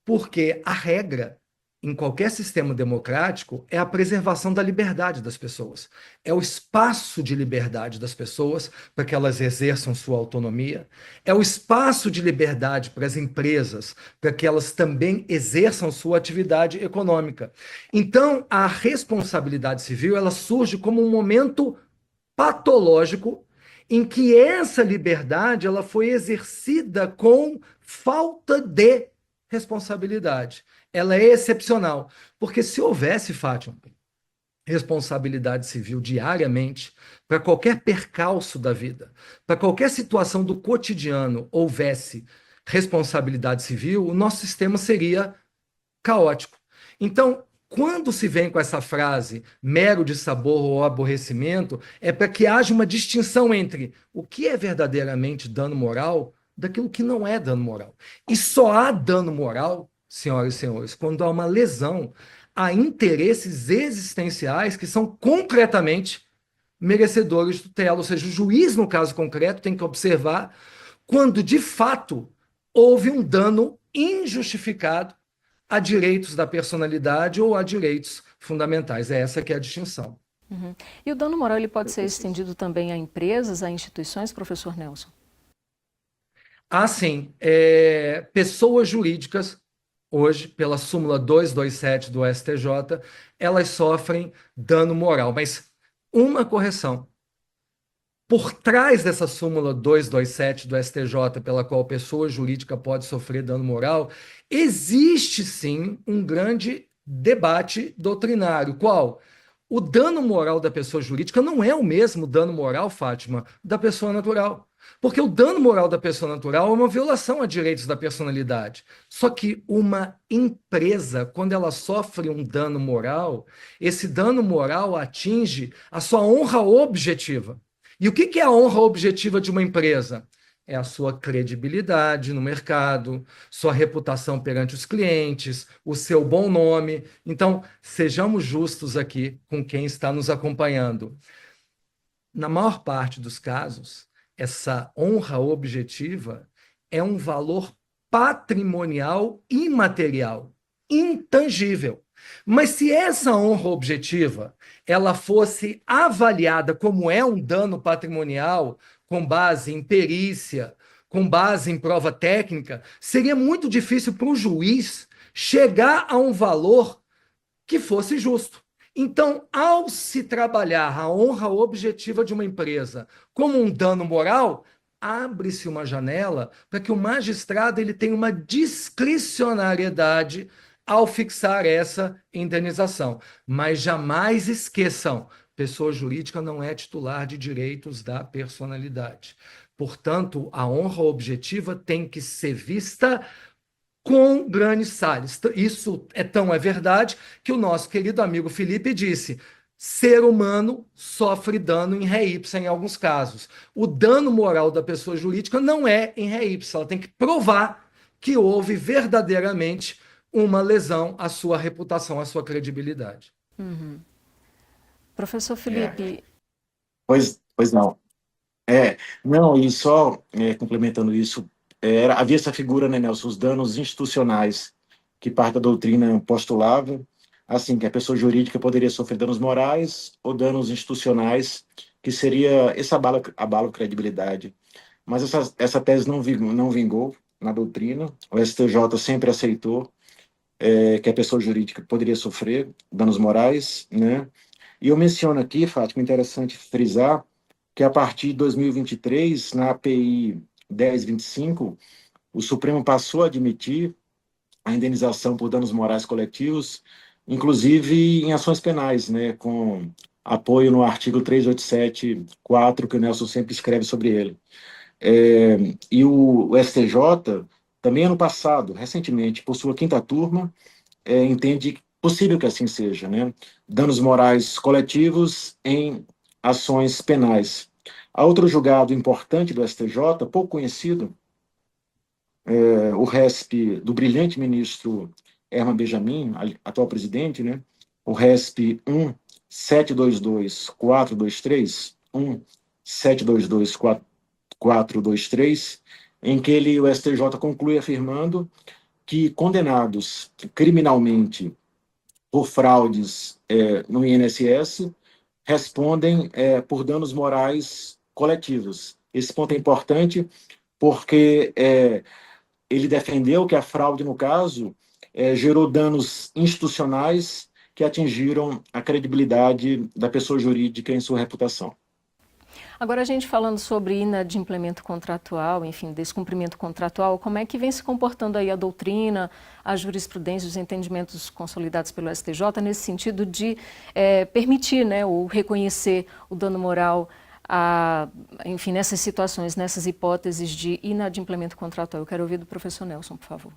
Porque a regra, em qualquer sistema democrático, é a preservação da liberdade das pessoas. É o espaço de liberdade das pessoas para que elas exerçam sua autonomia. É o espaço de liberdade para as empresas, para que elas também exerçam sua atividade econômica. Então, a responsabilidade civil, ela surge como um momento patológico em que essa liberdade ela foi exercida com falta de responsabilidade. Ela é excepcional, porque se houvesse, Fátima, responsabilidade civil diariamente, para qualquer percalço da vida, para qualquer situação do cotidiano houvesse responsabilidade civil, o nosso sistema seria caótico. Então, quando se vem com essa frase mero de sabor ou aborrecimento, é para que haja uma distinção entre o que é verdadeiramente dano moral daquilo que não é dano moral. E só há dano moral, senhoras e senhores, quando há uma lesão a interesses existenciais que são concretamente merecedores de tutela. Ou seja, o juiz, no caso concreto, tem que observar quando, de fato, houve um dano injustificado a direitos da personalidade ou a direitos fundamentais. É essa que é a distinção. Uhum. E o dano moral ele pode ser estendido também a empresas, a instituições, professor Nelson? Sim, pessoas jurídicas, hoje, pela súmula 227 do STJ, elas sofrem dano moral. Mas uma correção. Por trás dessa súmula 227 do STJ, pela qual pessoa jurídica pode sofrer dano moral, existe sim um grande debate doutrinário. Qual? O dano moral da pessoa jurídica não é o mesmo dano moral, Fátima, da pessoa natural. Porque o dano moral da pessoa natural é uma violação a direitos da personalidade. Só que uma empresa, quando ela sofre um dano moral, esse dano moral atinge a sua honra objetiva. E o que é a honra objetiva de uma empresa? É a sua credibilidade no mercado, sua reputação perante os clientes, o seu bom nome. Então, sejamos justos aqui com quem está nos acompanhando. Na maior parte dos casos, essa honra objetiva é um valor patrimonial imaterial, intangível. Mas se essa honra objetiva ela fosse avaliada como é um dano patrimonial, com base em perícia, com base em prova técnica, seria muito difícil para o juiz chegar a um valor que fosse justo. Então, ao se trabalhar a honra objetiva de uma empresa como um dano moral, abre-se uma janela para que o magistrado ele tenha uma discricionariedade ao fixar essa indenização. Mas jamais esqueçam, pessoa jurídica não é titular de direitos da personalidade. Portanto, a honra objetiva tem que ser vista com grandes Salles. Isso é verdade que o nosso querido amigo Felipe disse: ser humano sofre dano em ré ipsa em alguns casos. O dano moral da pessoa jurídica não é em ré ipsa, ela tem que provar que houve verdadeiramente uma lesão à sua reputação, à sua credibilidade. Uhum. Professor É, Felipe, pois não. Não, e só complementando isso, havia essa figura, né, Nelson, os danos institucionais que parte da doutrina postulava, assim, que a pessoa jurídica poderia sofrer danos morais ou danos institucionais, que seria, esse abala a credibilidade. Mas essa tese não vingou na doutrina, o STJ sempre aceitou que a pessoa jurídica poderia sofrer danos morais, né? E eu menciono aqui, Fátima, interessante frisar, que a partir de 2023, na API 1025, o Supremo passou a admitir a indenização por danos morais coletivos, inclusive em ações penais, né, com apoio no artigo 387-4, que o Nelson sempre escreve sobre ele. E o STJ, também ano passado, recentemente, por sua quinta turma, entende possível que assim seja, né? Danos morais coletivos em ações penais. Há outro julgado importante do STJ, pouco conhecido, o RESP do brilhante ministro Herman Benjamin, atual presidente, né? O RESP 1722423, 1722423, em que o STJ conclui afirmando que condenados criminalmente por fraudes no INSS respondem por danos morais coletivos. Esse ponto é importante porque ele defendeu que a fraude, no caso, gerou danos institucionais que atingiram a credibilidade da pessoa jurídica em sua reputação. agora a gente falando sobre inadimplemento contratual, enfim, descumprimento contratual, como é que vem se comportando aí a doutrina, a jurisprudência, os entendimentos consolidados pelo STJ nesse sentido de permitir, né, ou reconhecer o dano moral enfim, nessas situações, nessas hipóteses de inadimplemento contratual. Eu quero ouvir do professor Nelson, por favor.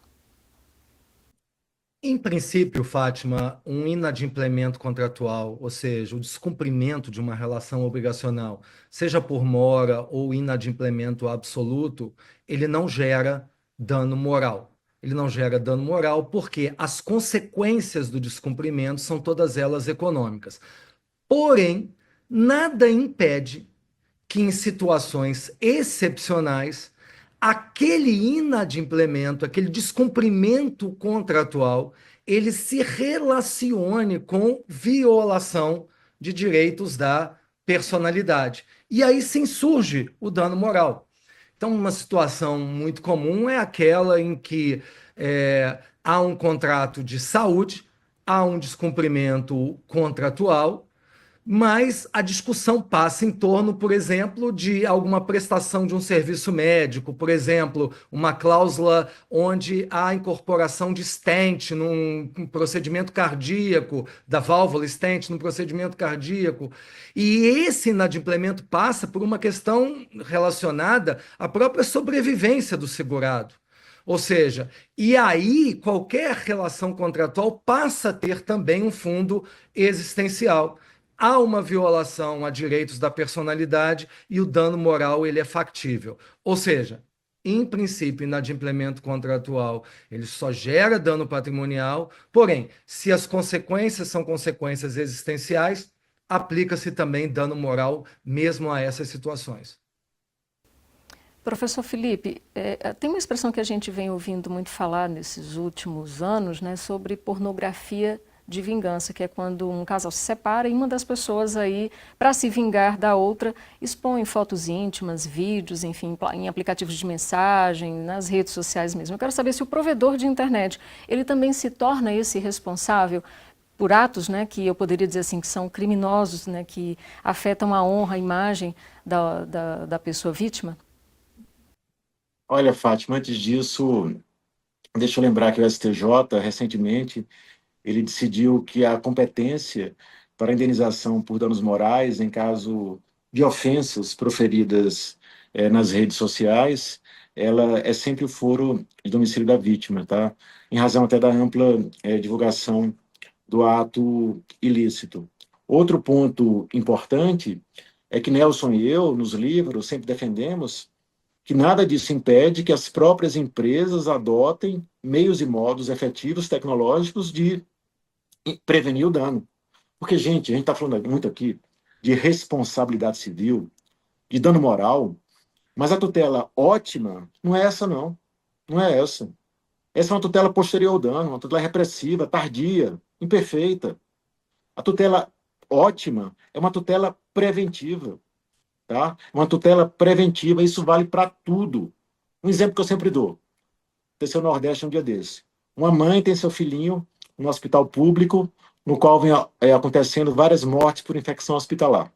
Em princípio, Fátima, um inadimplemento contratual, ou seja, o descumprimento de uma relação obrigacional, seja por mora ou inadimplemento absoluto, ele não gera dano moral. Ele não gera dano moral porque as consequências do descumprimento são todas elas econômicas. Porém, nada impede que em situações excepcionais, aquele inadimplemento, aquele descumprimento contratual, ele se relacione com violação de direitos da personalidade. E aí sim surge o dano moral. Então, uma situação muito comum é aquela em que há um contrato de saúde, há um descumprimento contratual, mas a discussão passa em torno, por exemplo, de alguma prestação de um serviço médico, por exemplo, uma cláusula onde há incorporação de stent num procedimento cardíaco, da válvula stent num procedimento cardíaco. E esse inadimplemento passa por uma questão relacionada à própria sobrevivência do segurado. Ou seja, e aí qualquer relação contratual passa a ter também um fundo existencial. Há uma violação a direitos da personalidade e o dano moral ele é factível. Ou seja, em princípio, inadimplemento contratual, ele só gera dano patrimonial, porém, se as consequências são consequências existenciais, aplica-se também dano moral mesmo a essas situações. Professor Felipe, tem uma expressão que a gente vem ouvindo muito falar nesses últimos anos, né, sobre pornografia de vingança, que é quando um casal se separa e uma das pessoas aí, para se vingar da outra, expõe fotos íntimas, vídeos, enfim, em aplicativos de mensagem, nas redes sociais mesmo. Eu quero saber se o provedor de internet, ele também se torna esse responsável por atos, né, que eu poderia dizer assim, que são criminosos, né, que afetam a honra, a imagem da pessoa vítima? Olha, Fátima, antes disso, deixa eu lembrar que o STJ, recentemente, ele decidiu que a competência para indenização por danos morais em caso de ofensas proferidas nas redes sociais, ela é sempre o foro de domicílio da vítima, tá? Em razão até da ampla divulgação do ato ilícito. Outro ponto importante é que Nelson e eu, nos livros, sempre defendemos que nada disso impede que as próprias empresas adotem meios e modos efetivos tecnológicos de prevenir o dano. Porque, gente, a gente está falando muito aqui de responsabilidade civil, de dano moral, mas a tutela ótima não é essa, não. Não é essa. Essa é uma tutela posterior ao dano, uma tutela repressiva, tardia, imperfeita. A tutela ótima é uma tutela preventiva, tá? Uma tutela preventiva, isso vale para tudo. Um exemplo que eu sempre dou. Aconteceu no Nordeste um dia desse. Uma mãe tem seu filhinho no hospital público, no qual vem acontecendo várias mortes por infecção hospitalar.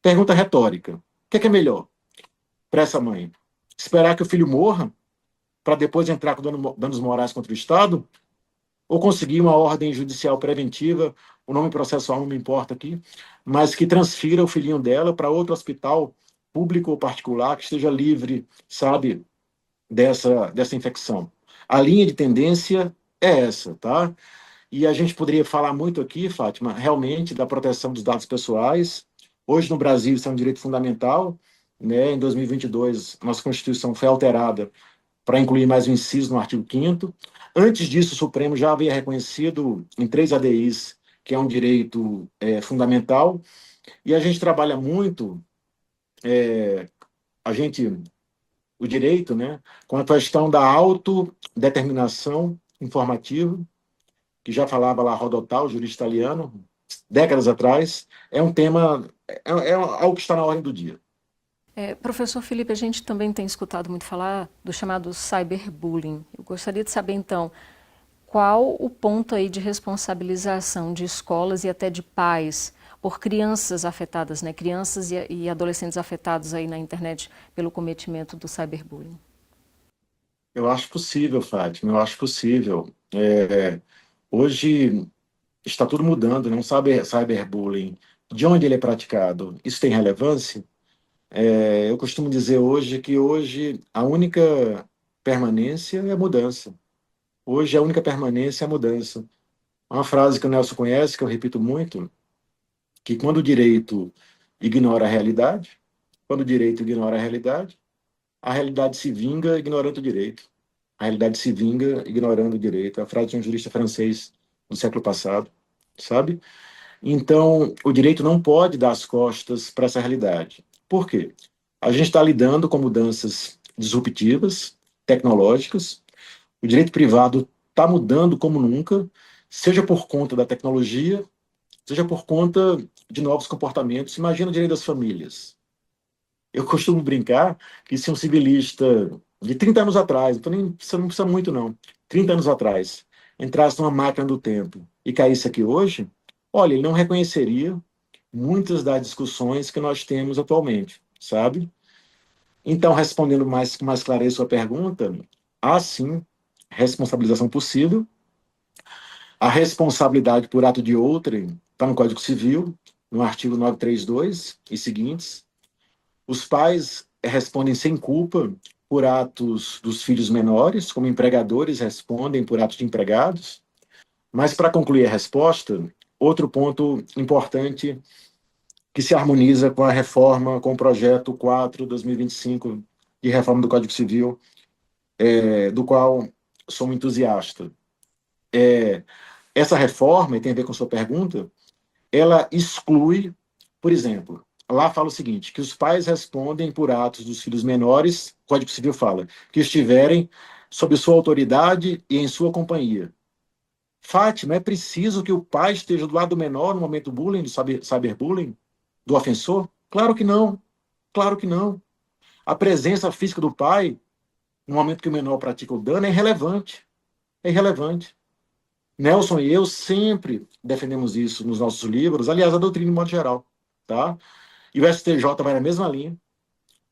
Pergunta retórica. O que é melhor para essa mãe? Esperar que o filho morra para depois entrar com danos morais contra o Estado? Ou conseguir uma ordem judicial preventiva, o nome processual não me importa aqui, mas que transfira o filhinho dela para outro hospital público ou particular que esteja livre, sabe, dessa infecção. A linha de tendência é essa, tá? E a gente poderia falar muito aqui, Fátima, realmente da proteção dos dados pessoais. Hoje no Brasil isso é um direito fundamental, né? Em 2022, nossa Constituição foi alterada para incluir mais um inciso no artigo 5º. Antes disso, o Supremo já havia reconhecido em 3 ADIs que é um direito fundamental, e a gente trabalha muito o direito, né, com a questão da autodeterminação informativa, que já falava lá Rodotà, o jurista italiano, décadas atrás. É um tema, é algo que está na ordem do dia. Professor Felipe, a gente também tem escutado muito falar do chamado cyberbullying. Eu gostaria de saber, então, qual o ponto aí de responsabilização de escolas e até de pais por crianças afetadas, né? Crianças e adolescentes afetados aí na internet pelo cometimento do cyberbullying. Eu acho possível, Fátima, eu acho possível. Hoje está tudo mudando, né? Um cyberbullying, de onde ele é praticado, isso tem relevância? Eu costumo dizer hoje que hoje a única permanência é a mudança. Hoje a única permanência é a mudança. Uma frase que o Nelson conhece, que eu repito muito, que quando o direito ignora a realidade, quando o direito ignora a realidade se vinga ignorando o direito. A realidade se vinga ignorando o direito. É a frase de um jurista francês do século passado, sabe? Então, o direito não pode dar as costas para essa realidade. Por quê? A gente está lidando com mudanças disruptivas, tecnológicas. O direito privado está mudando como nunca, seja por conta da tecnologia, seja por conta de novos comportamentos. Imagina o direito das famílias. Eu costumo brincar que se um civilista de 30 anos atrás, então nem, você não precisa muito não, 30 anos atrás, entrasse numa máquina do tempo e caísse aqui hoje, olha, ele não reconheceria muitas das discussões que nós temos atualmente, sabe? Então, respondendo com mais clareza a sua pergunta, há sim responsabilização possível. A responsabilidade por ato de outrem está no Código Civil, no artigo 932 e seguintes. Os pais respondem sem culpa por atos dos filhos menores, como empregadores respondem por atos de empregados. Mas, para concluir a resposta, outro ponto importante que se harmoniza com a reforma, com o projeto 4/2025 de reforma do Código Civil, do qual sou um entusiasta. Essa reforma, e tem a ver com a sua pergunta, ela exclui, por exemplo, lá fala o seguinte, que os pais respondem por atos dos filhos menores, o Código Civil fala, que estiverem sob sua autoridade e em sua companhia. Fátima, é preciso que o pai esteja do lado do menor no momento do bullying, do cyberbullying, do ofensor? Claro que não. Claro que não. A presença física do pai, no momento que o menor pratica o dano, é irrelevante. É irrelevante. Nelson e eu sempre defendemos isso nos nossos livros, aliás, a doutrina de modo geral. Tá? E o STJ vai na mesma linha.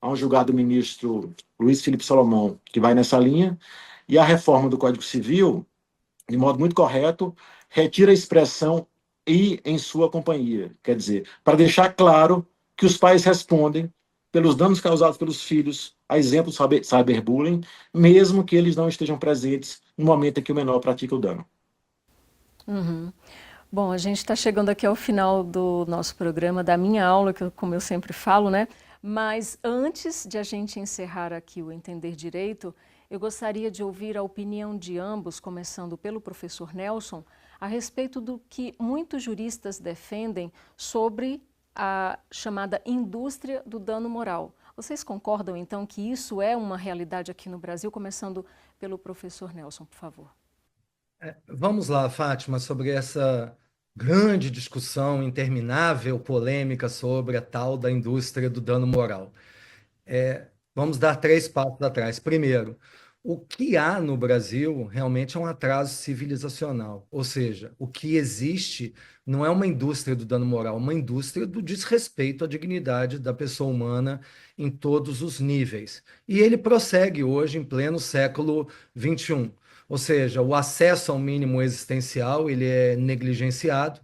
Há um julgado do ministro Luiz Felipe Salomão que vai nessa linha. E a reforma do Código Civil, de modo muito correto, retira a expressão e em sua companhia. Quer dizer, para deixar claro que os pais respondem pelos danos causados pelos filhos, a exemplo do cyberbullying, mesmo que eles não estejam presentes no momento em que o menor pratica o dano. Uhum. Bom, a gente está chegando aqui ao final do nosso programa, da minha aula, que como eu sempre falo, né? Mas antes de a gente encerrar aqui o Entender Direito, eu gostaria de ouvir a opinião de ambos, começando pelo professor Nelson, a respeito do que muitos juristas defendem sobre a chamada indústria do dano moral. Vocês concordam, então, que isso é uma realidade aqui no Brasil? Começando pelo professor Nelson, por favor. Vamos lá, Fátima, sobre essa grande discussão interminável, polêmica sobre a tal da indústria do dano moral. Vamos dar 3 passos atrás. Primeiro, o que há no Brasil realmente é um atraso civilizacional, ou seja, o que existe não é uma indústria do dano moral, é uma indústria do desrespeito à dignidade da pessoa humana em todos os níveis. E ele prossegue hoje em pleno século XXI. Ou seja, o acesso ao mínimo existencial ele é negligenciado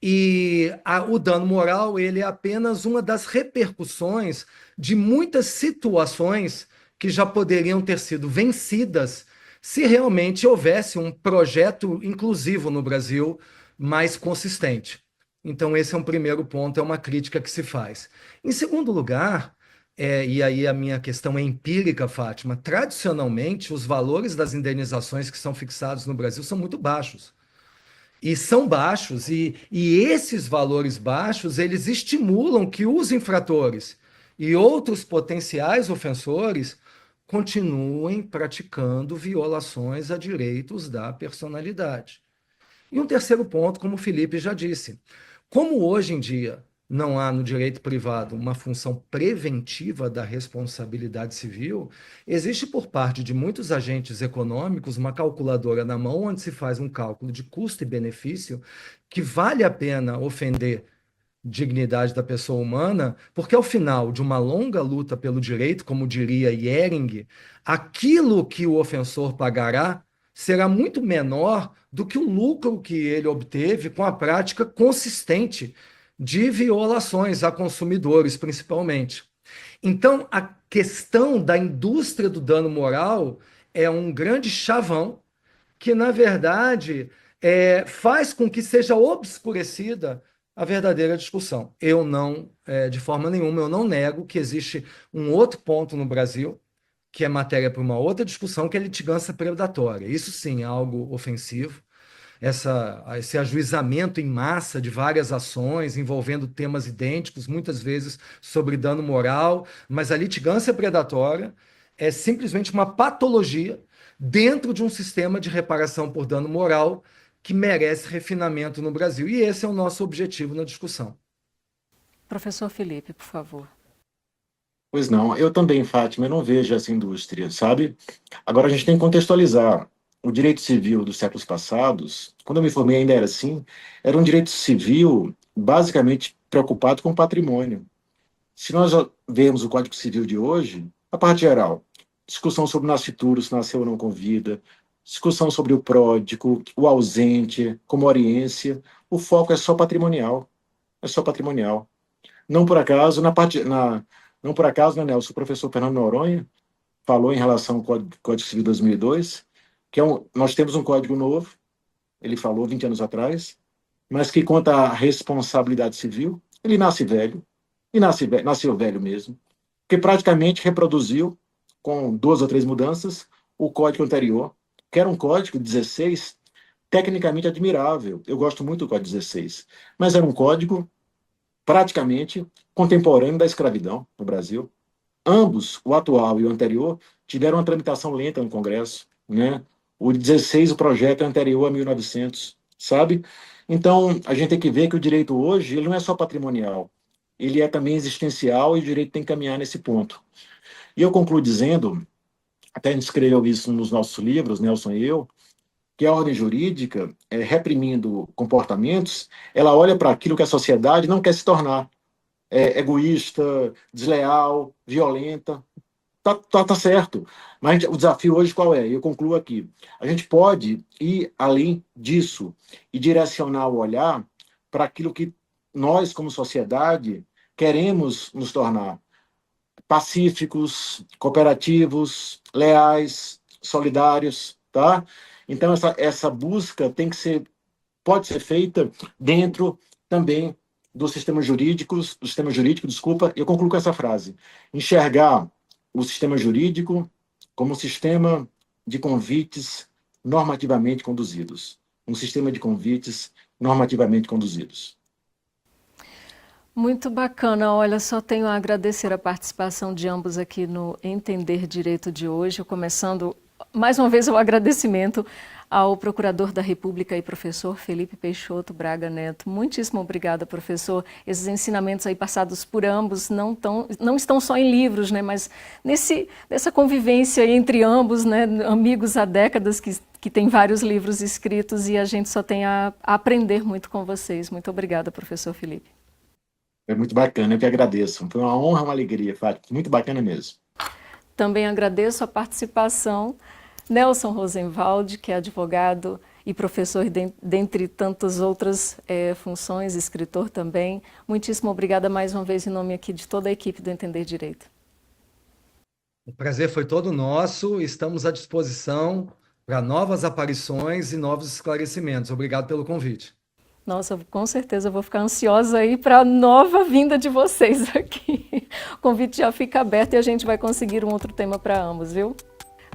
e o dano moral ele é apenas uma das repercussões de muitas situações que já poderiam ter sido vencidas se realmente houvesse um projeto inclusivo no Brasil mais consistente. Então, esse é um primeiro ponto, é uma crítica que se faz. Em segundo lugar, e aí a minha questão é empírica, Fátima, tradicionalmente os valores das indenizações que são fixados no Brasil são muito baixos. E são baixos, e esses valores baixos, eles estimulam que os infratores e outros potenciais ofensores continuem praticando violações a direitos da personalidade. E um terceiro ponto, como o Felipe já disse, como hoje em dia não há no direito privado uma função preventiva da responsabilidade civil, existe por parte de muitos agentes econômicos uma calculadora na mão onde se faz um cálculo de custo e benefício que vale a pena ofender dignidade da pessoa humana, porque ao final de uma longa luta pelo direito, como diria Ehring, aquilo que o ofensor pagará será muito menor do que o lucro que ele obteve com a prática consistente de violações a consumidores, principalmente. Então, a questão da indústria do dano moral é um grande chavão que, na verdade, faz com que seja obscurecida a verdadeira discussão. Eu não, de forma nenhuma, eu não nego que existe um outro ponto no Brasil, que é matéria para uma outra discussão, que é a litigância predatória. Isso sim é algo ofensivo. Esse ajuizamento em massa de várias ações envolvendo temas idênticos, muitas vezes sobre dano moral, mas a litigância predatória é simplesmente uma patologia dentro de um sistema de reparação por dano moral que merece refinamento no Brasil. E esse é o nosso objetivo na discussão. Professor Felipe, por favor. Pois não, eu também, Fátima, eu não vejo essa indústria, sabe? Agora a gente tem que contextualizar. O direito civil dos séculos passados, quando eu me formei ainda era assim, era um direito civil basicamente preocupado com o patrimônio. Se nós vemos o Código Civil de hoje, a parte geral, discussão sobre o nascituro, se nasceu ou não com vida, discussão sobre o pródigo, o ausente, como oriência, o foco é só patrimonial, é só patrimonial. Não por acaso, não por acaso, né, Nelson, o professor Fernando Noronha falou em relação ao Código Civil 2002, que nós temos um código novo, ele falou 20 anos atrás, mas que quanto à responsabilidade civil, ele nasce velho, e nasceu velho mesmo, que praticamente reproduziu, com 2 ou 3 mudanças, o código anterior, que era um código 16, tecnicamente admirável. Eu gosto muito do código 16, mas era um código praticamente contemporâneo da escravidão no Brasil. Ambos, o atual e o anterior, tiveram uma tramitação lenta no Congresso, né? O 16, o projeto é anterior a 1900, sabe? Então, a gente tem que ver que o direito hoje, ele não é só patrimonial, ele é também existencial e o direito tem que caminhar nesse ponto. E eu concluo dizendo, até a gente escreveu isso nos nossos livros, Nelson e eu, que a ordem jurídica, reprimindo comportamentos, ela olha para aquilo que a sociedade não quer se tornar. Egoísta, desleal, violenta. Tá certo. Mas o desafio hoje qual é? Eu concluo aqui. A gente pode ir além disso e direcionar o olhar para aquilo que nós, como sociedade, queremos nos tornar. Pacíficos, cooperativos, leais, solidários, tá? Então, essa busca pode ser feita dentro também do sistema jurídico, desculpa, eu concluo com essa frase. Enxergar o sistema jurídico como um sistema de convites normativamente conduzidos. Um sistema de convites normativamente conduzidos. Muito bacana. Olha, só tenho a agradecer a participação de ambos aqui no Entender Direito de hoje, começando mais uma vez o agradecimento ao Procurador da República e professor Felipe Peixoto Braga Neto. Muitíssimo obrigada, professor. Esses ensinamentos aí passados por ambos não estão só em livros, né, mas nessa convivência entre ambos, né, amigos há décadas que tem vários livros escritos e a gente só tem a aprender muito com vocês. Muito obrigada, professor Felipe. É muito bacana, eu que agradeço. Foi uma honra, uma alegria, Fátima. Muito bacana mesmo. Também agradeço a participação Nelson Rosenwald, que é advogado e professor dentre tantas outras funções, escritor também. Muitíssimo obrigada mais uma vez em nome aqui de toda a equipe do Entender Direito. O prazer foi todo nosso, estamos à disposição para novas aparições e novos esclarecimentos. Obrigado pelo convite. Nossa, com certeza vou ficar ansiosa aí para a nova vinda de vocês aqui. O convite já fica aberto e a gente vai conseguir um outro tema para ambos, viu?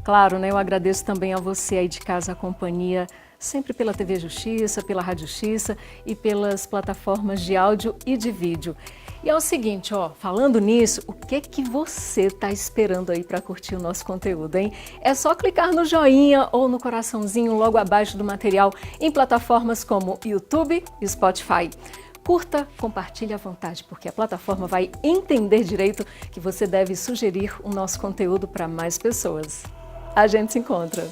Claro, né, eu agradeço também a você aí de casa a companhia, sempre pela TV Justiça, pela Rádio Justiça e pelas plataformas de áudio e de vídeo. E é o seguinte, ó, falando nisso, o que você está esperando aí para curtir o nosso conteúdo, hein? É só clicar no joinha ou no coraçãozinho logo abaixo do material em plataformas como YouTube e Spotify. Curta, compartilhe à vontade, porque a plataforma vai entender direito que você deve sugerir o nosso conteúdo para mais pessoas. A gente se encontra.